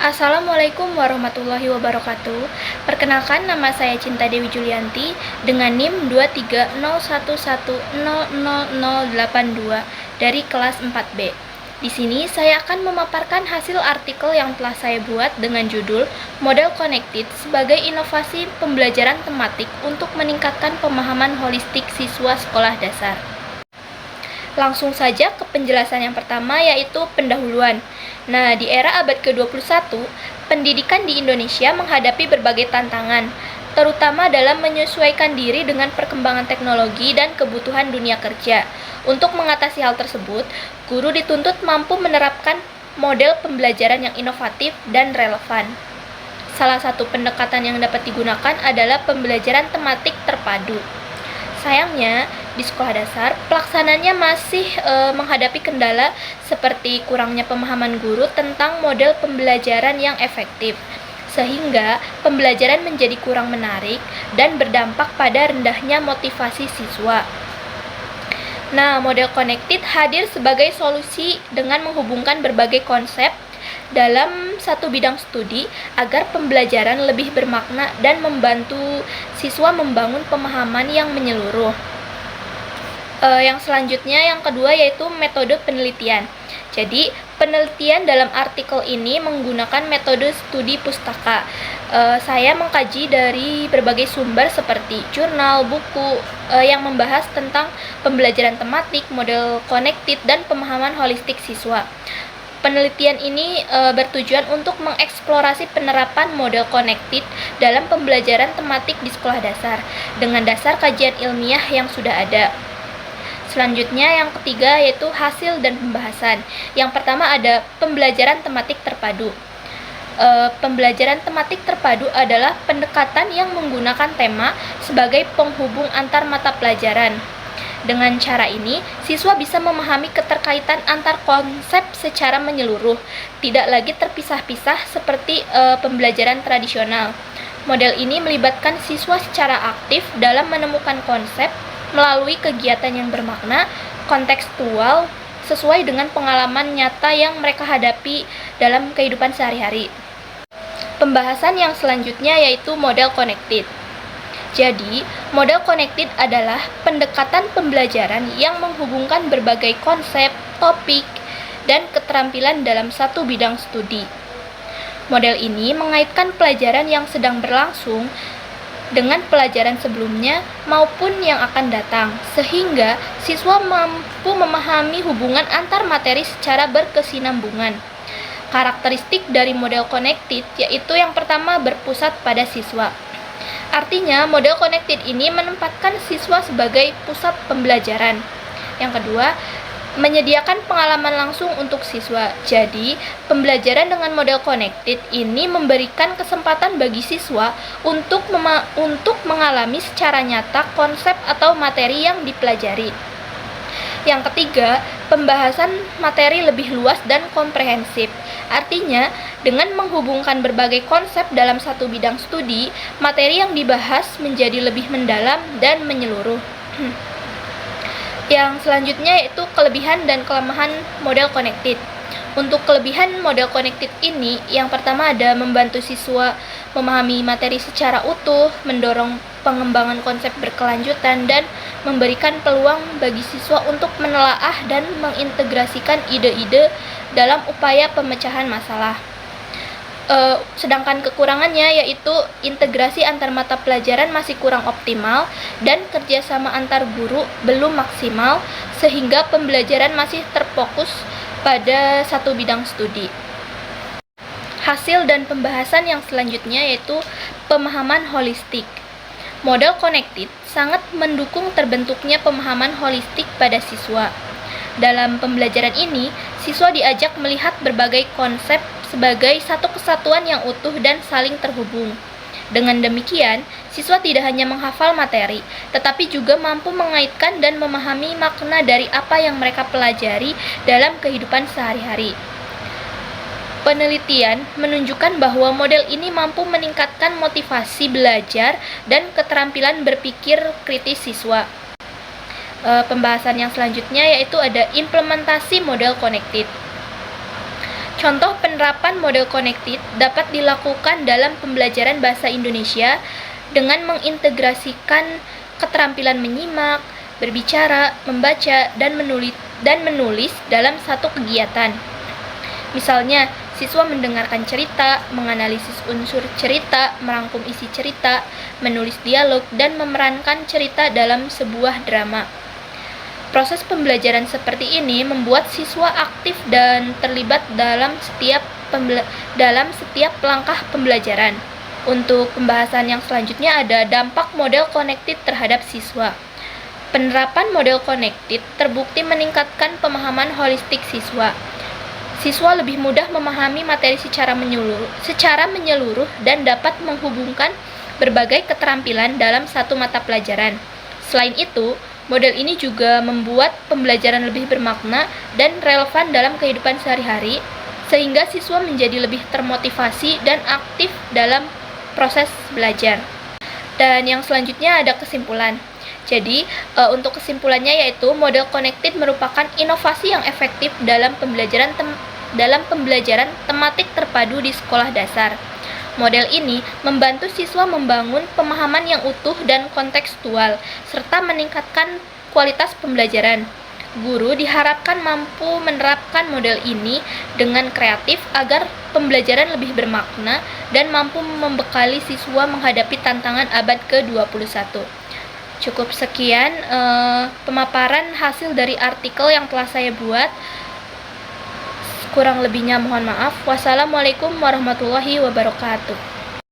Assalamualaikum warahmatullahi wabarakatuh. Perkenalkan, nama saya Cinta Dewi Julianti dengan NIM 23011000082 dari kelas 4B. Di sini saya akan memaparkan hasil artikel yang telah saya buat dengan judul Model Connected sebagai inovasi pembelajaran tematik untuk meningkatkan pemahaman holistik siswa sekolah dasar. Langsung saja ke penjelasan yang pertama, yaitu pendahuluan. Nah, di era abad ke-21, pendidikan di Indonesia menghadapi berbagai tantangan, terutama dalam menyesuaikan diri dengan perkembangan teknologi dan kebutuhan dunia kerja. Untuk mengatasi hal tersebut, guru dituntut mampu menerapkan model pembelajaran yang inovatif dan relevan. Salah satu pendekatan yang dapat digunakan adalah pembelajaran tematik terpadu. Sayangnya, di sekolah dasar, pelaksananya masih menghadapi kendala seperti kurangnya pemahaman guru tentang model pembelajaran yang efektif, sehingga pembelajaran menjadi kurang menarik dan berdampak pada rendahnya motivasi siswa. Nah, model connected hadir sebagai solusi dengan menghubungkan berbagai konsep dalam satu bidang studi agar pembelajaran lebih bermakna dan membantu siswa membangun pemahaman yang menyeluruh. Yang selanjutnya, yang kedua, yaitu metode penelitian. Jadi, penelitian dalam artikel ini menggunakan metode studi pustaka. Saya mengkaji dari berbagai sumber seperti jurnal, buku yang membahas tentang pembelajaran tematik, model connected, dan pemahaman holistik siswa. Penelitian ini bertujuan untuk mengeksplorasi penerapan model connected dalam pembelajaran tematik di sekolah dasar dengan dasar kajian ilmiah yang sudah ada. Selanjutnya, yang ketiga, yaitu hasil dan pembahasan. Yang pertama ada pembelajaran tematik terpadu. Pembelajaran tematik terpadu adalah pendekatan yang menggunakan tema sebagai penghubung antar mata pelajaran. Dengan cara ini, siswa bisa memahami keterkaitan antar konsep secara menyeluruh, tidak lagi terpisah-pisah seperti pembelajaran tradisional. Model ini melibatkan siswa secara aktif dalam menemukan konsep melalui kegiatan yang bermakna, kontekstual, sesuai dengan pengalaman nyata yang mereka hadapi dalam kehidupan sehari-hari. Pembahasan yang selanjutnya yaitu model connected. Jadi, model connected adalah pendekatan pembelajaran yang menghubungkan berbagai konsep, topik, dan keterampilan dalam satu bidang studi. Model ini mengaitkan pelajaran yang sedang berlangsung dengan pelajaran sebelumnya maupun yang akan datang, sehingga siswa mampu memahami hubungan antar materi secara berkesinambungan. Karakteristik dari model connected yaitu yang pertama, berpusat pada siswa. Artinya, model connected ini menempatkan siswa sebagai pusat pembelajaran. Yang kedua, menyediakan pengalaman langsung untuk siswa. Jadi, pembelajaran dengan model connected ini memberikan kesempatan bagi siswa untuk mengalami secara nyata konsep atau materi yang dipelajari. Yang ketiga, pembahasan materi lebih luas dan komprehensif. Artinya, dengan menghubungkan berbagai konsep dalam satu bidang studi, materi yang dibahas menjadi lebih mendalam dan menyeluruh. Yang selanjutnya yaitu kelebihan dan kelemahan model connected. Untuk kelebihan model connected ini, yang pertama ada membantu siswa memahami materi secara utuh, mendorong pengembangan konsep berkelanjutan, dan memberikan peluang bagi siswa untuk menelaah dan mengintegrasikan ide-ide dalam upaya pemecahan masalah. Sedangkan kekurangannya yaitu integrasi antar mata pelajaran masih kurang optimal dan kerjasama antar guru belum maksimal, sehingga pembelajaran masih terfokus pada satu bidang studi. Hasil dan pembahasan yang selanjutnya yaitu pemahaman holistik. Model connected sangat mendukung terbentuknya pemahaman holistik pada siswa. Dalam pembelajaran ini, siswa diajak melihat berbagai konsep sebagai satu kesatuan yang utuh dan saling terhubung. Dengan demikian, siswa tidak hanya menghafal materi, tetapi juga mampu mengaitkan dan memahami makna dari apa yang mereka pelajari dalam kehidupan sehari-hari. Penelitian menunjukkan bahwa model ini mampu meningkatkan motivasi belajar dan keterampilan berpikir kritis siswa. Pembahasan yang selanjutnya yaitu ada implementasi model connected. Contoh penerapan model connected dapat dilakukan dalam pembelajaran bahasa Indonesia dengan mengintegrasikan keterampilan menyimak, berbicara, membaca, dan menulis dalam satu kegiatan. Misalnya, siswa mendengarkan cerita, menganalisis unsur cerita, merangkum isi cerita, menulis dialog, dan memerankan cerita dalam sebuah drama. Proses pembelajaran seperti ini membuat siswa aktif dan terlibat dalam setiap langkah pembelajaran. Untuk pembahasan yang selanjutnya ada dampak model connected terhadap siswa. Penerapan model connected terbukti meningkatkan pemahaman holistik siswa. Siswa lebih mudah memahami materi secara menyeluruh dan dapat menghubungkan berbagai keterampilan dalam satu mata pelajaran. Selain itu, model ini juga membuat pembelajaran lebih bermakna dan relevan dalam kehidupan sehari-hari, sehingga siswa menjadi lebih termotivasi dan aktif dalam proses belajar. Dan yang selanjutnya ada kesimpulan. Jadi, untuk kesimpulannya yaitu model connected merupakan inovasi yang efektif dalam pembelajaran tematik terpadu di sekolah dasar. Model ini membantu siswa membangun pemahaman yang utuh dan kontekstual, serta meningkatkan kualitas pembelajaran. Guru diharapkan mampu menerapkan model ini dengan kreatif agar pembelajaran lebih bermakna dan mampu membekali siswa menghadapi tantangan abad ke-21. Cukup sekian pemaparan hasil dari artikel yang telah saya buat. Kurang lebihnya mohon maaf. Wassalamualaikum warahmatullahi wabarakatuh.